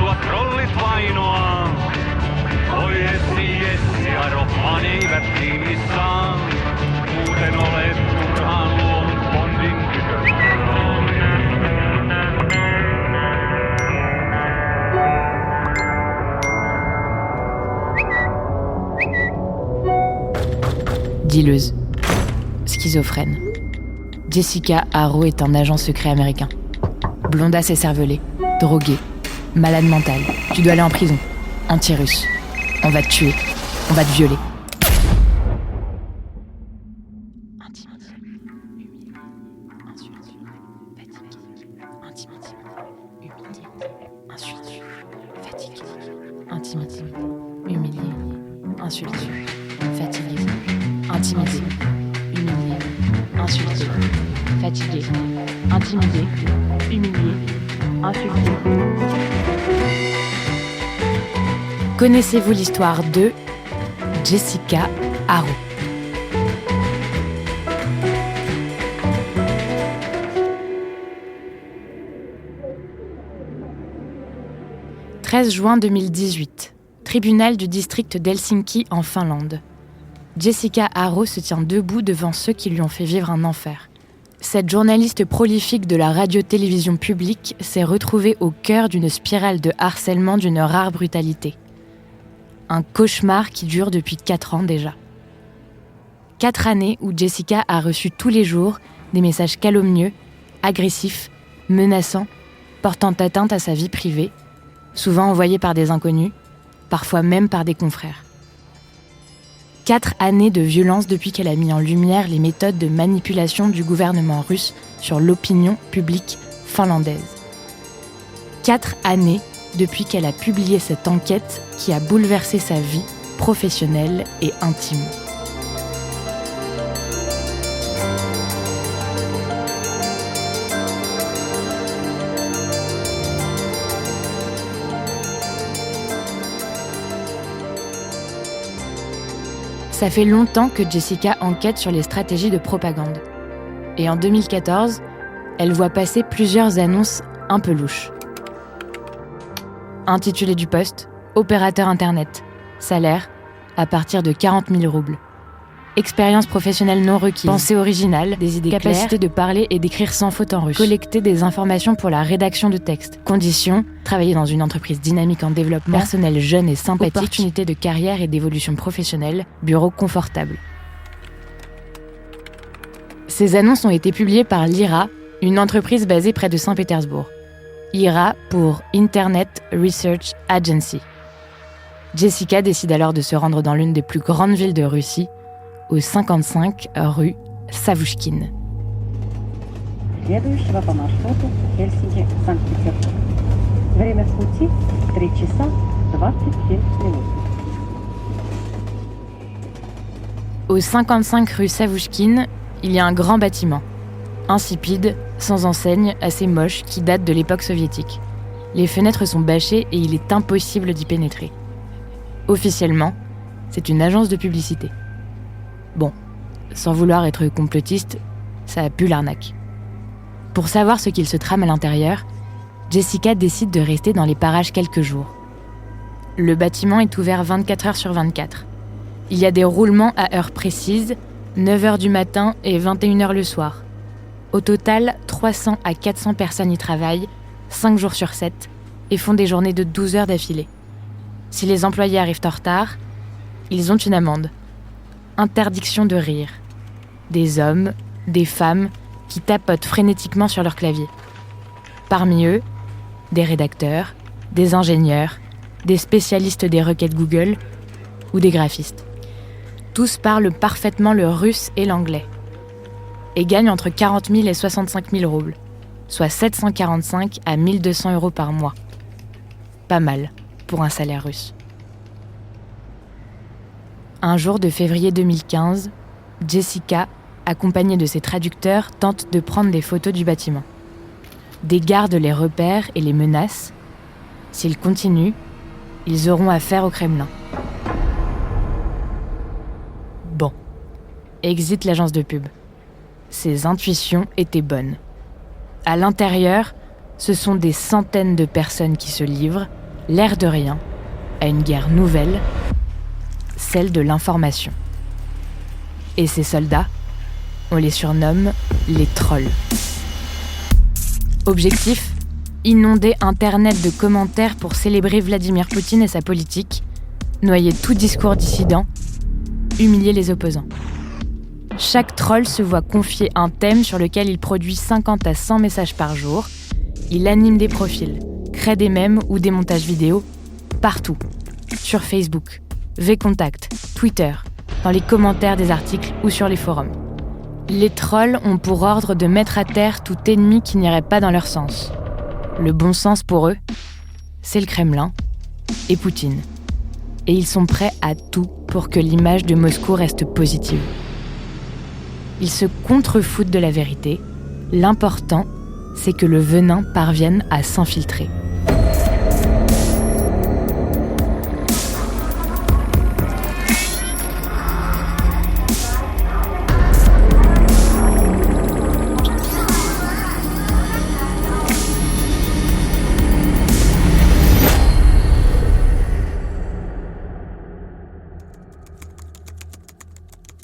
Tuntuvat trollit vainoaan. Oi Jessi, arvotmaan eivät tiimissaan. Muuten olet turhaan luonut Bondin tytön. Dealeuse, schizophrène. Jessica Harrow est un agent secret américain. Blondasse et cervelée, droguée, malade mentale. Tu dois aller en prison. Anti-russe. On va te tuer. On va te violer. Intimidé, humilié, insulté, fatigué, intimidé, humilié, insulté, fatigué, intimidé, humilié, insulté, fatigué, intimidé, humilié, insulté, fatigué, intimidé, humilié, insulté. Connaissez-vous l'histoire de Jessica Harrow ? « 13 juin 2018, tribunal du district d'Helsinki en Finlande. Jessica Harrow se tient debout devant ceux qui lui ont fait vivre un enfer. Cette journaliste prolifique de la radio-télévision publique s'est retrouvée au cœur d'une spirale de harcèlement d'une rare brutalité. Un cauchemar qui dure depuis 4 ans déjà. 4 années où Jessica a reçu tous les jours des messages calomnieux, agressifs, menaçants, portant atteinte à sa vie privée, souvent envoyés par des inconnus, parfois même par des confrères. 4 années de violence depuis qu'elle a mis en lumière les méthodes de manipulation du gouvernement russe sur l'opinion publique finlandaise. 4 années depuis qu'elle a publié cette enquête qui a bouleversé sa vie professionnelle et intime. Ça fait longtemps que Jessica enquête sur les stratégies de propagande. Et en 2014, elle voit passer plusieurs annonces un peu louches. Intitulé du poste, opérateur internet. Salaire, à partir de 40 000 roubles. Expérience professionnelle non requise. Pensée originale, des idées claires. Capacité de parler et d'écrire sans faute en russe. Collecter des informations pour la rédaction de textes. Conditions, travailler dans une entreprise dynamique en développement. Personnel jeune et sympathique. Opportunités de carrière et d'évolution professionnelle. Bureau confortable. Ces annonces ont été publiées par l'IRA, une entreprise basée près de Saint-Pétersbourg. IRA pour Internet Research Agency. Jessica décide alors de se rendre dans l'une des plus grandes villes de Russie, au 55 rue Savushkine. Следующего по маршруту Хельсинки-Санкт-Петербург. Время в пути 3 часа 27 минут. Au 55 rue Savushkine, il y a un grand bâtiment, insipide, sans enseigne, assez moche, qui date de l'époque soviétique. Les fenêtres sont bâchées et il est impossible d'y pénétrer. Officiellement, c'est une agence de publicité. Bon, sans vouloir être complotiste, ça pue l'arnaque. Pour savoir ce qu'il se trame à l'intérieur, Jessica décide de rester dans les parages quelques jours. Le bâtiment est ouvert 24 heures sur 24. Il y a des roulements à heures précises, 9 heures du matin et 21 heures le soir. Au total, 300 à 400 personnes y travaillent, 5 jours sur 7, et font des journées de 12 heures d'affilée. Si les employés arrivent en retard, ils ont une amende. Interdiction de rire. Des hommes, des femmes qui tapotent frénétiquement sur leur clavier. Parmi eux, des rédacteurs, des ingénieurs, des spécialistes des requêtes Google ou des graphistes. Tous parlent parfaitement le russe et l'anglais et gagnent entre 40 000 et 65 000 roubles, soit 745 à 1 200 euros par mois. Pas mal pour un salaire russe. Un jour de février 2015, Jessica, accompagnée de ses traducteurs, tente de prendre des photos du bâtiment. Des gardes les repèrent et les menacent. S'ils continuent, ils auront affaire au Kremlin. Bon, exit l'agence de pub. Ses intuitions étaient bonnes. À l'intérieur, ce sont des centaines de personnes qui se livrent, l'air de rien, à une guerre nouvelle, celle de l'information. Et ces soldats, on les surnomme les trolls. Objectif : inonder Internet de commentaires pour célébrer Vladimir Poutine et sa politique, noyer tout discours dissident, humilier les opposants. Chaque troll se voit confier un thème sur lequel il produit 50 à 100 messages par jour. Il anime des profils, crée des mèmes ou des montages vidéo partout. Sur Facebook, Vcontact, Twitter, dans les commentaires des articles ou sur les forums. Les trolls ont pour ordre de mettre à terre tout ennemi qui n'irait pas dans leur sens. Le bon sens pour eux, c'est le Kremlin et Poutine. Et ils sont prêts à tout pour que l'image de Moscou reste positive. Ils se contrefoutent de la vérité. L'important, c'est que le venin parvienne à s'infiltrer.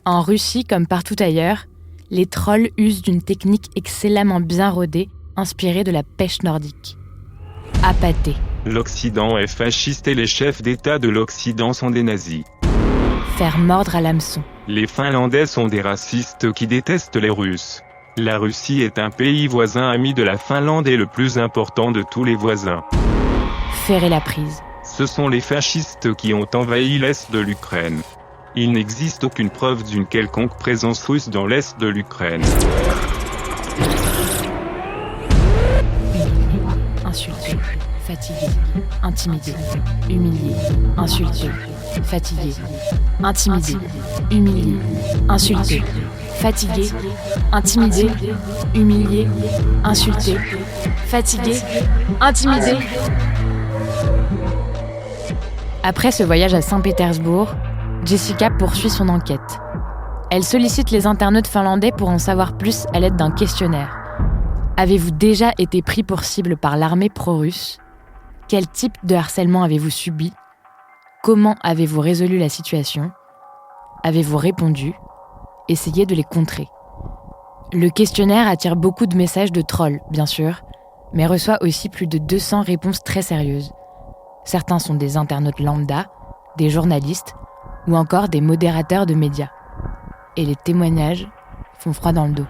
En Russie, comme partout ailleurs, les trolls usent d'une technique excellemment bien rodée, inspirée de la pêche nordique. Appâter. L'Occident est fasciste et les chefs d'État de l'Occident sont des nazis. Faire mordre à l'hameçon. Les Finlandais sont des racistes qui détestent les Russes. La Russie est un pays voisin ami de la Finlande et le plus important de tous les voisins. Ferrer la prise. Ce sont les fascistes qui ont envahi l'Est de l'Ukraine. Il n'existe aucune preuve d'une quelconque présence russe dans l'Est de l'Ukraine. Insulté, fatigué, intimidé, humilié, insulté, fatigué, intimidé, humilié, insulté, fatigué, intimidé, humilié, insulté, fatigué, intimidé. Après ce voyage à Saint-Pétersbourg, Jessica poursuit son enquête. Elle sollicite les internautes finlandais pour en savoir plus à l'aide d'un questionnaire. Avez-vous déjà été pris pour cible par l'armée pro-russe ? Quel type de harcèlement avez-vous subi ? Comment avez-vous résolu la situation ? Avez-vous répondu ? Essayez de les contrer. Le questionnaire attire beaucoup de messages de trolls, bien sûr, mais reçoit aussi plus de 200 réponses très sérieuses. Certains sont des internautes lambda, des journalistes, ou encore des modérateurs de médias. Et les témoignages font froid dans le dos.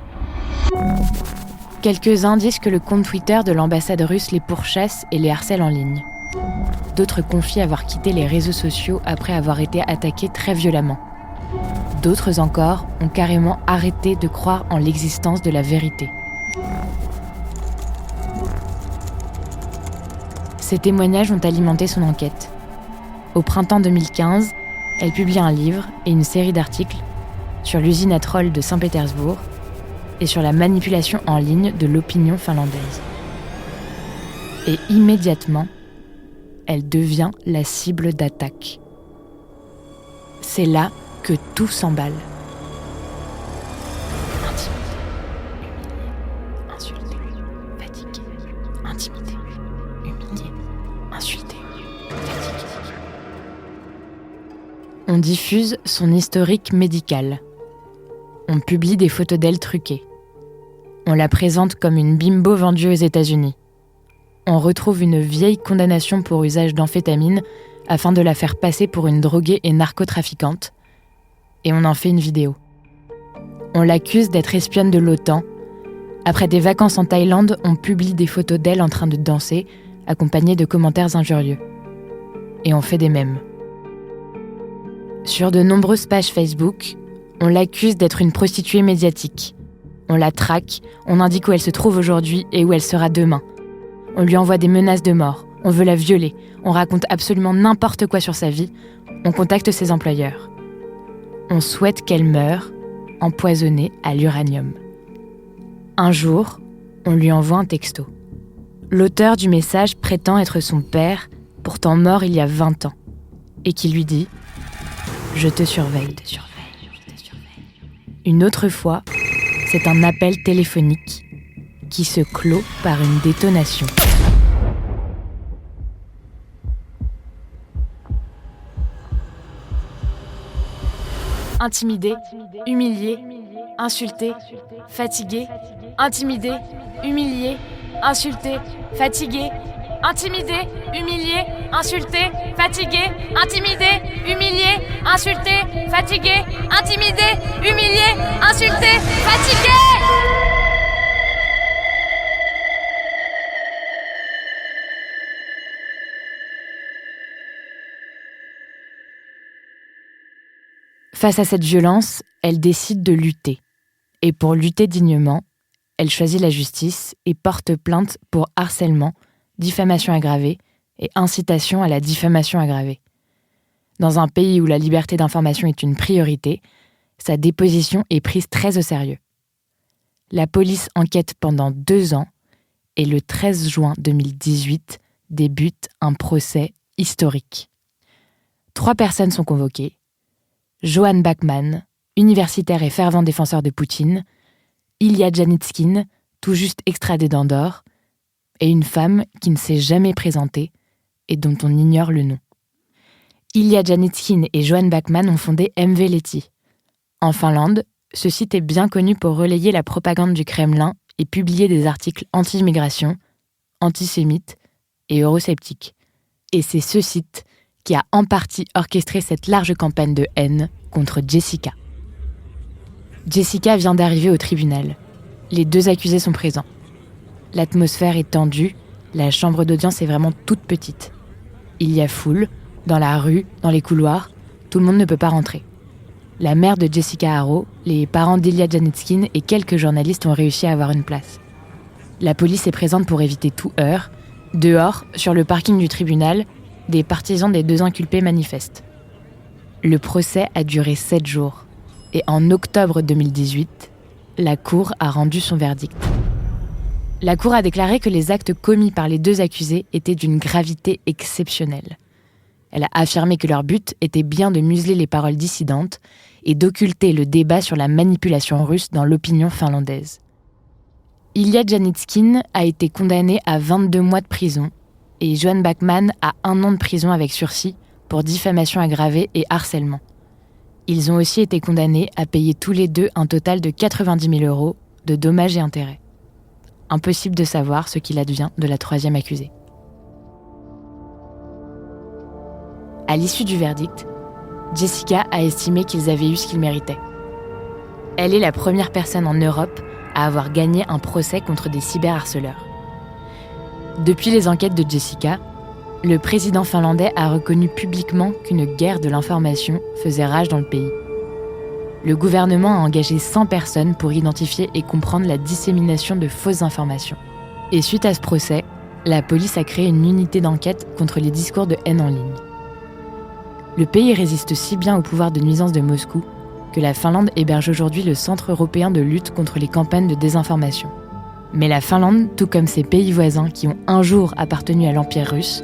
Quelques-uns disent que le compte Twitter de l'ambassade russe les pourchasse et les harcèle en ligne. D'autres confient avoir quitté les réseaux sociaux après avoir été attaqués très violemment. D'autres encore ont carrément arrêté de croire en l'existence de la vérité. Ces témoignages ont alimenté son enquête. Au printemps 2015, elle publie un livre et une série d'articles sur l'usine à trolls de Saint-Pétersbourg et sur la manipulation en ligne de l'opinion finlandaise. Et immédiatement, elle devient la cible d'attaque. C'est là que tout s'emballe. Intimidé, humilié, insulté, fatigué, intimidé, humilié, insulté, fatigué. On diffuse son historique médical. On publie des photos d'elle truquées. On la présente comme une bimbo vendue aux États-Unis. On retrouve une vieille condamnation pour usage d'amphétamines afin de la faire passer pour une droguée et narcotrafiquante. Et on en fait une vidéo. On l'accuse d'être espionne de l'OTAN. Après des vacances en Thaïlande, on publie des photos d'elle en train de danser, accompagnées de commentaires injurieux. Et on fait des mèmes. Sur de nombreuses pages Facebook, on l'accuse d'être une prostituée médiatique. On la traque, on indique où elle se trouve aujourd'hui et où elle sera demain. On lui envoie des menaces de mort, on veut la violer, on raconte absolument n'importe quoi sur sa vie, on contacte ses employeurs. On souhaite qu'elle meure, empoisonnée à l'uranium. Un jour, on lui envoie un texto. L'auteur du message prétend être son père, pourtant mort il y a 20 ans, et qui lui dit « Je te surveille. » Une autre fois, c'est un appel téléphonique qui se clôt par une détonation. intimidé, humilié, insulté, fatigué, intimidé, humilié, insulté, fatigué, intimidé, humilié, insulté, fatigué, intimidé, humilié, insulté, fatigué, intimidé, humilié, insulté, fatigué. Face à cette violence, elle décide de lutter. Et pour lutter dignement, elle choisit la justice et porte plainte pour harcèlement, diffamation aggravée et incitation à la diffamation aggravée. Dans un pays où la liberté d'information est une priorité, sa déposition est prise très au sérieux. La police enquête pendant 2 ans et le 13 juin 2018 débute un procès historique. 3 personnes sont convoquées. Johan Bachmann, universitaire et fervent défenseur de Poutine, Ilya Janitskine, tout juste extradé d'Andorre, et une femme qui ne s'est jamais présentée et dont on ignore le nom. Ilya Janitskine et Johan Bachmann ont fondé MV-Lety. En Finlande, ce site est bien connu pour relayer la propagande du Kremlin et publier des articles anti-immigration, antisémites et eurosceptiques. Et c'est ce site qui a en partie orchestré cette large campagne de haine contre Jessica. Jessica vient d'arriver au tribunal. Les 2 accusés sont présents. L'atmosphère est tendue, la chambre d'audience est vraiment toute petite. Il y a foule, dans la rue, dans les couloirs, tout le monde ne peut pas rentrer. La mère de Jessica Haro, les parents d'Ilya Janitskine et quelques journalistes ont réussi à avoir une place. La police est présente pour éviter tout heurt. Dehors, sur le parking du tribunal, des partisans des 2 inculpés manifestent. Le procès a duré 7 jours. Et en octobre 2018, la Cour a rendu son verdict. La Cour a déclaré que les actes commis par les 2 accusés étaient d'une gravité exceptionnelle. Elle a affirmé que leur but était bien de museler les paroles dissidentes et d'occulter le débat sur la manipulation russe dans l'opinion finlandaise. Ilya Janitskine a été condamné à 22 mois de prison et Johan Bachmann à 1 an de prison avec sursis pour diffamation aggravée et harcèlement. Ils ont aussi été condamnés à payer tous les 2 un total de 90 000 € de dommages et intérêts. Impossible de savoir ce qu'il advient de la 3e accusée. À l'issue du verdict, Jessica a estimé qu'ils avaient eu ce qu'ils méritaient. Elle est la première personne en Europe à avoir gagné un procès contre des cyberharceleurs. Depuis les enquêtes de Jessica, le président finlandais a reconnu publiquement qu'une guerre de l'information faisait rage dans le pays. Le gouvernement a engagé 100 personnes pour identifier et comprendre la dissémination de fausses informations. Et suite à ce procès, la police a créé une unité d'enquête contre les discours de haine en ligne. Le pays résiste si bien au pouvoir de nuisance de Moscou que la Finlande héberge aujourd'hui le Centre européen de lutte contre les campagnes de désinformation. Mais la Finlande, tout comme ses pays voisins qui ont un jour appartenu à l'Empire russe,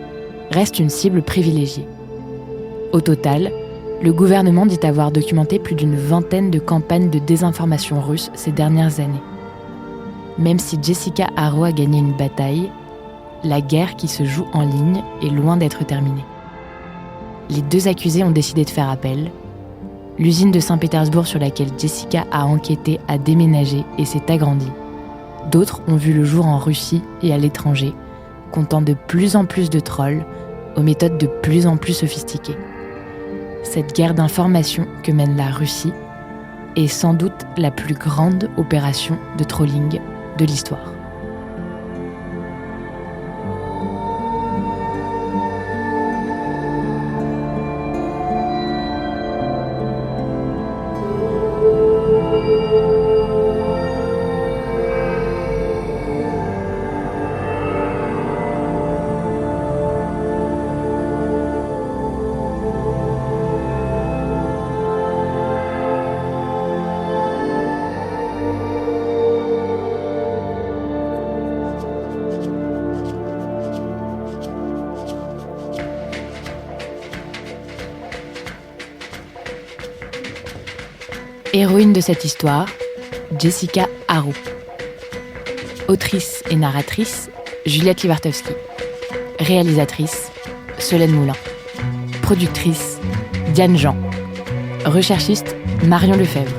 reste une cible privilégiée. Au total, le gouvernement dit avoir documenté plus d'une 20aine de campagnes de désinformation russes ces dernières années. Même si Jessica Haro a gagné une bataille, la guerre qui se joue en ligne est loin d'être terminée. Les 2 accusés ont décidé de faire appel. L'usine de Saint-Pétersbourg sur laquelle Jessica a enquêté a déménagé et s'est agrandie. D'autres ont vu le jour en Russie et à l'étranger, comptant de plus en plus de trolls, aux méthodes de plus en plus sophistiquées. Cette guerre d'information que mène la Russie est sans doute la plus grande opération de trolling de l'histoire. Héroïne de cette histoire, Jessica Haro. Autrice et narratrice, Juliette Libartowski. Réalisatrice, Solène Moulin. Productrice, Diane Jean. Recherchiste, Marion Lefebvre.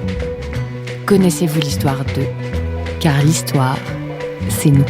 Connaissez-vous l'histoire d'eux ? Car l'histoire, c'est nous.